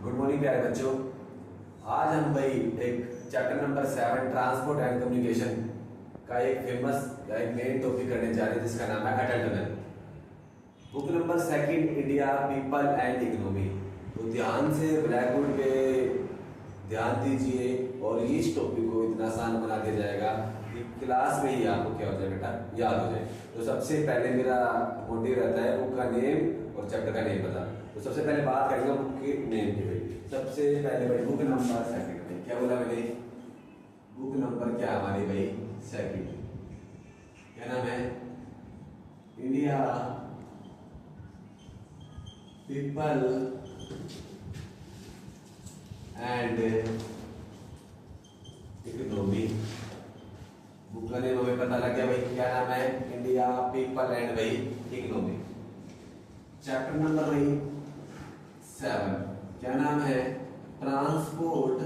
Good morning प्यारे बच्चों। आज हम भाई एक chapter number 7 transport and communication का एक फेमस या एक मेन टॉपिक करने जा रहे हैं जिसका नाम है Atal tunnel. Book number 2 India people and economy. तो ध्यान से ब्लैक बोर्ड पे ध्यान दीजिए और इस टॉपिक को इतना आसान बना दिया जाएगा कि क्लास में ही आपको क्या हो जाए बेटा याद हो जाए। तो सबसे पहले मेरा मोटिव रहता है बुक का नेम और चैप्टर का नेम पता। तो सबसे पहले बात करेंगे बुक के नेम की भाई। सबसे पहले भाई बुक नंबर 2 भाई क्या बोला मैंने, बुक नंबर क्या हमारी भाई 2। क्या नाम है, India people and economy. Book का नेम हमें पता लग गया भाई, क्या नाम है, इंडिया पीपल एंड भाई इकोनॉमी। चैप्टर नंबर भाई 7 क्या नाम है, ट्रांसपोर्ट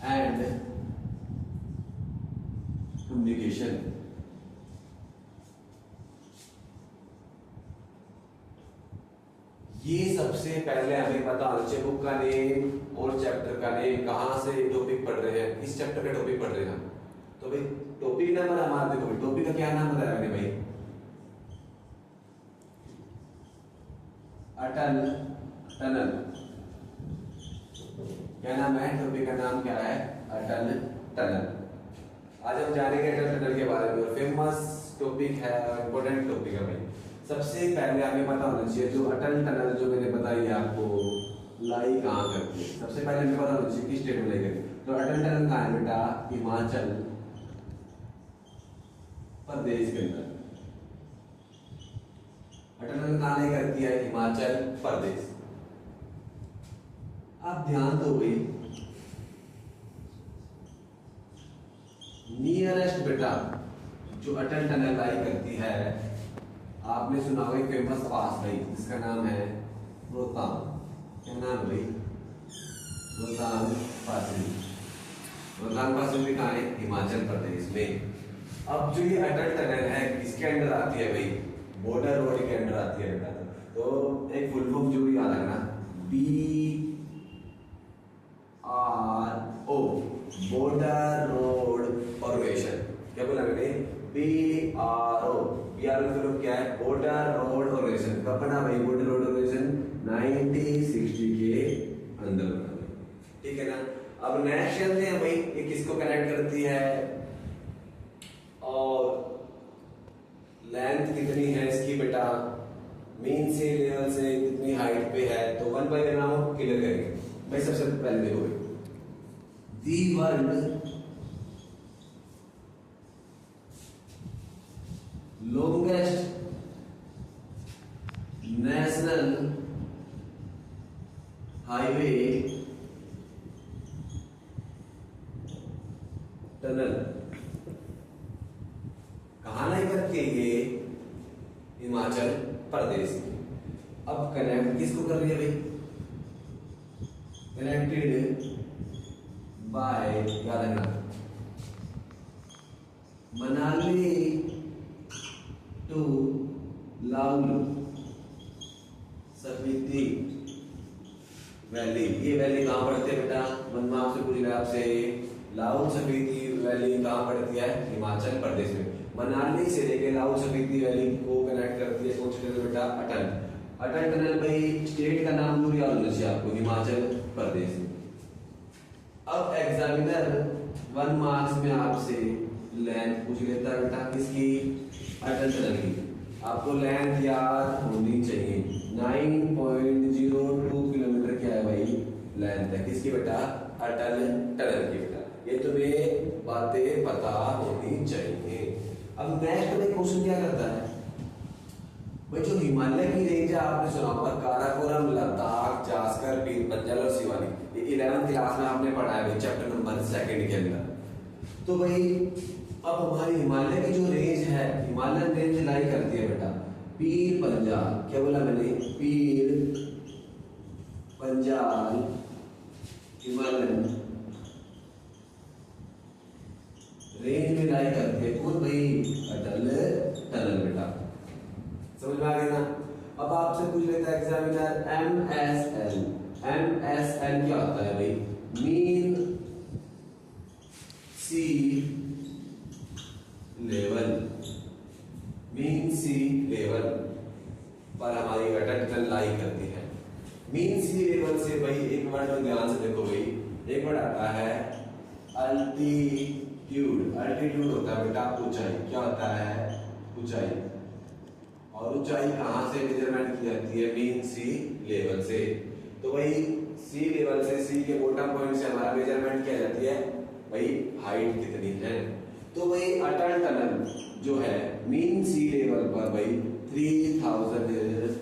एंड कम्युनिकेशन। ये सबसे पहले हमें पता होना चाहिए बुक का नेम और चैप्टर का नेम, कहां से टॉपिक पढ़ रहे हैं, किस चैप्टर का टॉपिक पढ़ रहे हैं हम। तो भाई टॉपिक नंबर हमारा देखो, टॉपिक का क्या नाम बताया मैंने भाई, अटल टनल। क्या नाम है, टॉपिक का नाम क्या है, अटल टनल। आज हम जानेंगे अटल टनल के बारे में और फेमस टॉपिक है और इम्पोर्टेंट टॉपिक है भाई। सबसे पहले हमें पता होना चाहिए जो अटल टनल जो मैंने बताई आपको लाई कहाँ करती है। सबसे पहले हमें पता होना चाहिए किस स्टेट में लाई करती है। तो अटल टनल कहाँ है बेटा, हिमाचल प्रदेश के अंदर। अटल टनल कहाँ लाई करती है, हिमाचल प्रदेश। आप ध्यान दो भाई, नियरेस्ट बेटा जो अटल टनल लाई करती है, आपने सुना होगा फेमस पास भाई जिसका नाम है रोहतांग। क्या नाम है भाई, रोहतांग पासिंग। रोहतांग पासिंग भी कहाँ है, हिमाचल प्रदेश में। अब जो ये अटल टनल है किसके अंडर आती है भाई, बॉर्डर रोड के अंडर आती है बेटा। तो एक फुल फॉर्म जो भी याद रखना, BRO बॉर्डर रोड ऑर्गेनाइजेशन। क्या बोला मैंने, BRO क्या है, बॉर्डर रोड ऑर्गेनाइजेशन। कब बना भाई बॉर्डर रोड ऑर्गेनाइजेशन, 1960 के अंदर बना, ठीक है ना। अब नेक्स्ट चलते हैं भाई, ये किसको कनेक्ट करती है और लेंथ कितनी है इसकी बेटा, मीन सी लेवल से कितनी हाइट पे है। तो 1 बाय नाम क्लियर करेंगे भाई। सबसे पहले देखो भाई, the world longest national highway tunnel कहां लाई करती है ये, हिमाचल प्रदेश में। अब कनेक्ट किसको कर रही है भाई, कनेक्टेड बाय, याद रखना, मनाली टू लाहौल स्पीति वैली। ये वैली कहां पड़ती है बेटा, मन आपसे पूछ रहा आपसे, लाहौल स्पीति वैली कहां पड़ती है, हिमाचल प्रदेश में। मनाली से लेकर लाहौल स्पीति वैली को कनेक्ट करती है कौन सी टनल बेटा, अटल। अटल टनल भाई स्टेट का नाम जरूर याद होना चाहिए आपको, हिमाचल प्रदेश। अब एग्जामिनर 1 मार्क्स में आपसे लेंथ पूछ लेता है बेटा किसकी, अटल टनल की। आपको लेंथ याद होनी चाहिए, 9.02 किलोमीटर क्या है भाई लेंथ है किसकी बेटा, अटल टनल की बेटा। ये तुम्हें बातें पता होनी चाहिए। अब नेक्स्ट में क्वेश्चन क्या करता है भाई, जो हिमालय की रेंज है आपने सुना होगा, काराकोरम, लद्दाख, जास्कर, पीर पंजल और शिवालिक। ये 11th क्लास में आपने पढ़ा है भाई चैप्टर नंबर 2 के अंदर। तो भाई अब हमारी हिमालय की जो रेंज है, हिमालयन रेंज लाई करती है बेटा पीर पंजाल। क्या बोला मैंने, पीर पंजाल हिमालयन रेंज में लाई करती है कौन भाई, अटल टनल बेटा। समझ में आ गया ना। अब अब आपसे पूछ लेता है एग्जामिनर MSL। MSL क्या होता है भाई? मीन सी लेवल। मीन सी लेवल पर हमारी अटल लाई करती है। मीन सी लेवल से भाई एक वर्ड ध्यान से देखो भाई, एक वर्ड आता है अल्टीट्यूड। अल्टीट्यूड होता है बेटा ऊंचाई। क्या होता है? ऊंचाई। और ऊंचाई कहां से मेजरमेंट की जाती है? मीन सी लेवल से। तो भाई सी लेवल से, सी के बॉटम पॉइंट से हमारा मेजरमेंट किया जाती है भाई हाइट कितनी है। तो भाई अटल टनल जो है मीन सी लेवल पर भाई 3000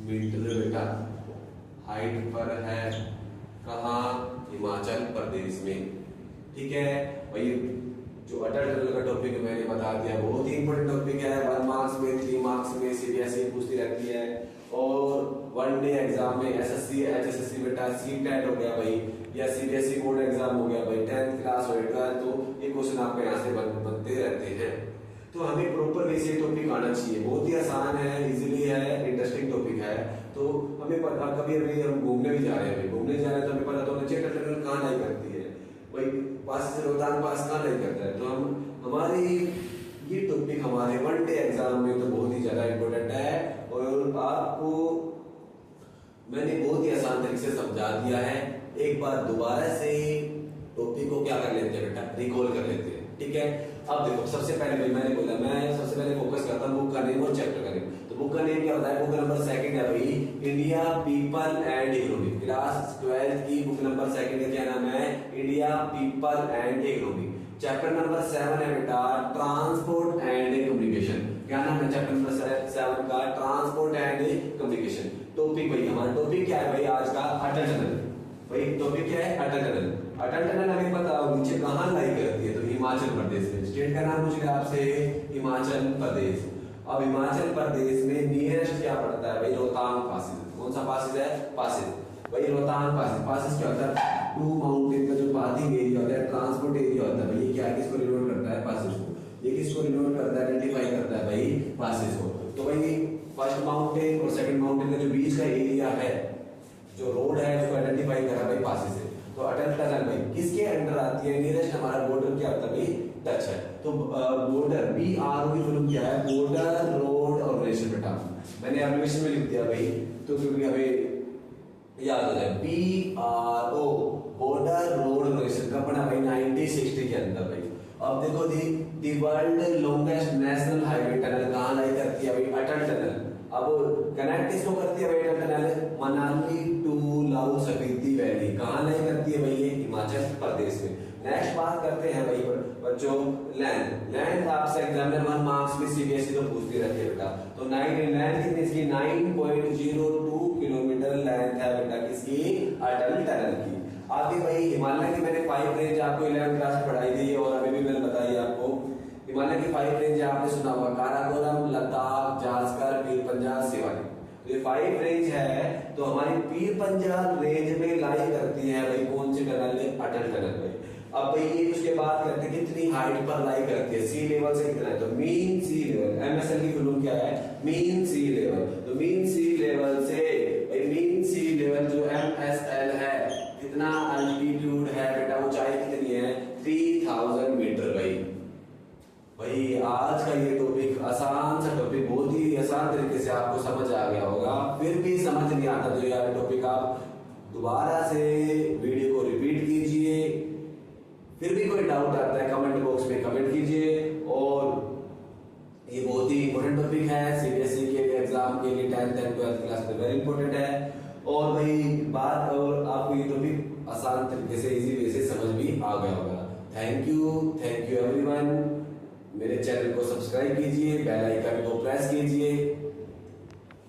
मीटर बेटा हाइट पर है। कहाँ? हिमाचल प्रदेश में। ठीक है भाई, जो अटल टनल का टॉपिक मैंने बता दिया बहुत ही इंपॉर्टेंट टॉपिक है। 1 मार्क्स में, 3 मार्क्स में सीबीएसई पूछती रहती है, और वन डे एग्जाम में एसएससी एचएसएससी बेटा सीटेट हो गया भाई, या सीबीएसई बोर्ड एग्जाम हो गया भाई, 10th क्लास हो गया, तो ये क्वेश्चन आपके यहाँ से बनते रहते हैं। तो हमें प्रॉपर वे से टॉपिक आना चाहिए। बहुत ही आसान है, इजीली है, इंटरेस्टिंग टॉपिक है। तो हमें पता, कभी अभी हम घूमने भी जा रहे हैं, घूमने जा रहे हैं तो हमें पता तो होना चाहिए अटल टनल कहाँ लाई करती है भाई, पास से रोहतांग पास कहाँ लाई करता है। तो हम हमारी ये टॉपिक हमारे वन डे एग्जाम में तो बहुत ही ज्यादा इंपॉर्टेंट है, और आपको मैंने बहुत ही आसान तरीके से समझा दिया है। एक बार दोबारा से टॉपिक को क्या कर लेते हैं बेटा, रिकॉल कर लेते हैं। ठीक है, अब देखो सबसे पहले भाई मैंने बोला, मैं सबसे पहले फोकस करता हूँ बुक का नेम और चैप्टर का नेम। तो बुक का नेम क्या होता है? बुक नंबर 2 है भाई, India people and economy. Class 12 की बुक नंबर 2 का क्या नाम है? India people and economy. Chapter number 7 है बेटा ट्रांसपोर्ट एंड कम्युनिकेशन। क्या नाम है चैप्टर नंबर 7 का? Transport and communication. टॉपिक भाई हमारा टॉपिक क्या है भाई आज का? अटल टनल। भाई टॉपिक क्या है? अटल टनल। अटल टनल हमें पता हो नीचे कहाँ लाई करती है, तो हिमाचल प्रदेश में। स्टेट का नाम पूछ लिया आपसे, हिमाचल प्रदेश। अब हिमाचल प्रदेश में नियरेस्ट क्या पड़ता है भाई? रोहतांग पासिस। कौन सा पासिस है? पासिस भाई, रोहतांग पासिस। पासिस क्या होता है? 2 माउंटेन का जो पासिंग एरिया होता है, ट्रांसपोर्ट एरिया होता है भाई। ये क्या किसको रिनोट करता है? पासिस को। ये किसको रिनोट करता है? आइडेंटिफाई करता है भाई पासिस को। तो भाई फर्स्ट माउंटेन और सेकंड माउंटेन का जो बीच का एरिया है, जो रोड है, उसको आइडेंटिफाई करा भाई पासिस से। तो अटल टनल भाई किसके अंडर आती है? नियरेस्ट हमारा बॉर्डर क्या होता है भाई? टच है। तो बॉर्डर BRO की फुल क्या है? बॉर्डर रोड ऑर्गेनाइजेशन बेटा। मैंने एप्लीकेशन में लिख दिया भाई, तो क्योंकि हमें याद हो जाए। BRO बॉर्डर रोड ऑर्गेनाइजेशन कब बना भाई? 1960 के अंदर भाई। अब देखो the world longest national highway tunnel कहाँ लाई करती है भाई? अटल टनल। अब कनेक्ट किसको करती है भाई Atal tunnel? Manali to Lahaul Spiti valley. कहाँ लाई करती है भाई? ये हिमाचल प्रदेश में। नेक्स्ट बात करते हैं भाई बच्चों लैंड। लैंड आपसे एग्जामिनर 1 मार्क्स में सीबीएसई तो पूछती रहती है बेटा। तो लैंड कितनी इसकी? 9.02 किलोमीटर लेंथ है बेटा किसकी? अटल टनल की। आगे भाई हिमालय की मैंने 5 रेंज आपको 11th क्लास में पढ़ाई थी, और अभी भी मैंने बताई आपको। हिमालय की 5 रेंज आपने सुना होगा, काराकोरम, लद्दाख, जास्कर, पीर पंजाल, सिवालिक। तो ये 5 रेंज है। तो हमारी पीर पंजाल रेंज में लाई करती है भाई कौन सी टनल? अटल टनल भाई। अब भाई ये उसके बाद करते हैं कितनी हाइट पर लाई करती है? सी लेवल से कितना है? तो मीन सी लेवल। MSL की फुल क्या है? मीन सी लेवल। तो मीन सी लेवल से भाई मीन सी लेवल जो MSL है, कितना अल्टीट्यूड है बेटा? ऊंचाई कितनी है? 3000 मीटर भाई। भाई आज का ये टॉपिक आसान सा टॉपिक, बहुत ही आसान तरीके से आपको समझ आ गया होगा। फिर भी समझ नहीं आता तो यार टॉपिक आप दोबारा से वीडियो को रिपीट कीजिए। फिर भी कोई डाउट आता है कमेंट बॉक्स में कमेंट कीजिए। और ये बहुत ही इंपॉर्टेंट टॉपिक है सीबीएसई के लिए, एग्जाम के लिए 10th एंड 12th क्लास में वेरी इंपॉर्टेंट है। और भाई बात, और आपको ये टॉपिक आसान तरीके से इजी वे से समझ भी आ गया होगा। Thank you everyone. मेरे चैनल को सब्सक्राइब कीजिए, बेल आइकन को प्रेस कीजिए।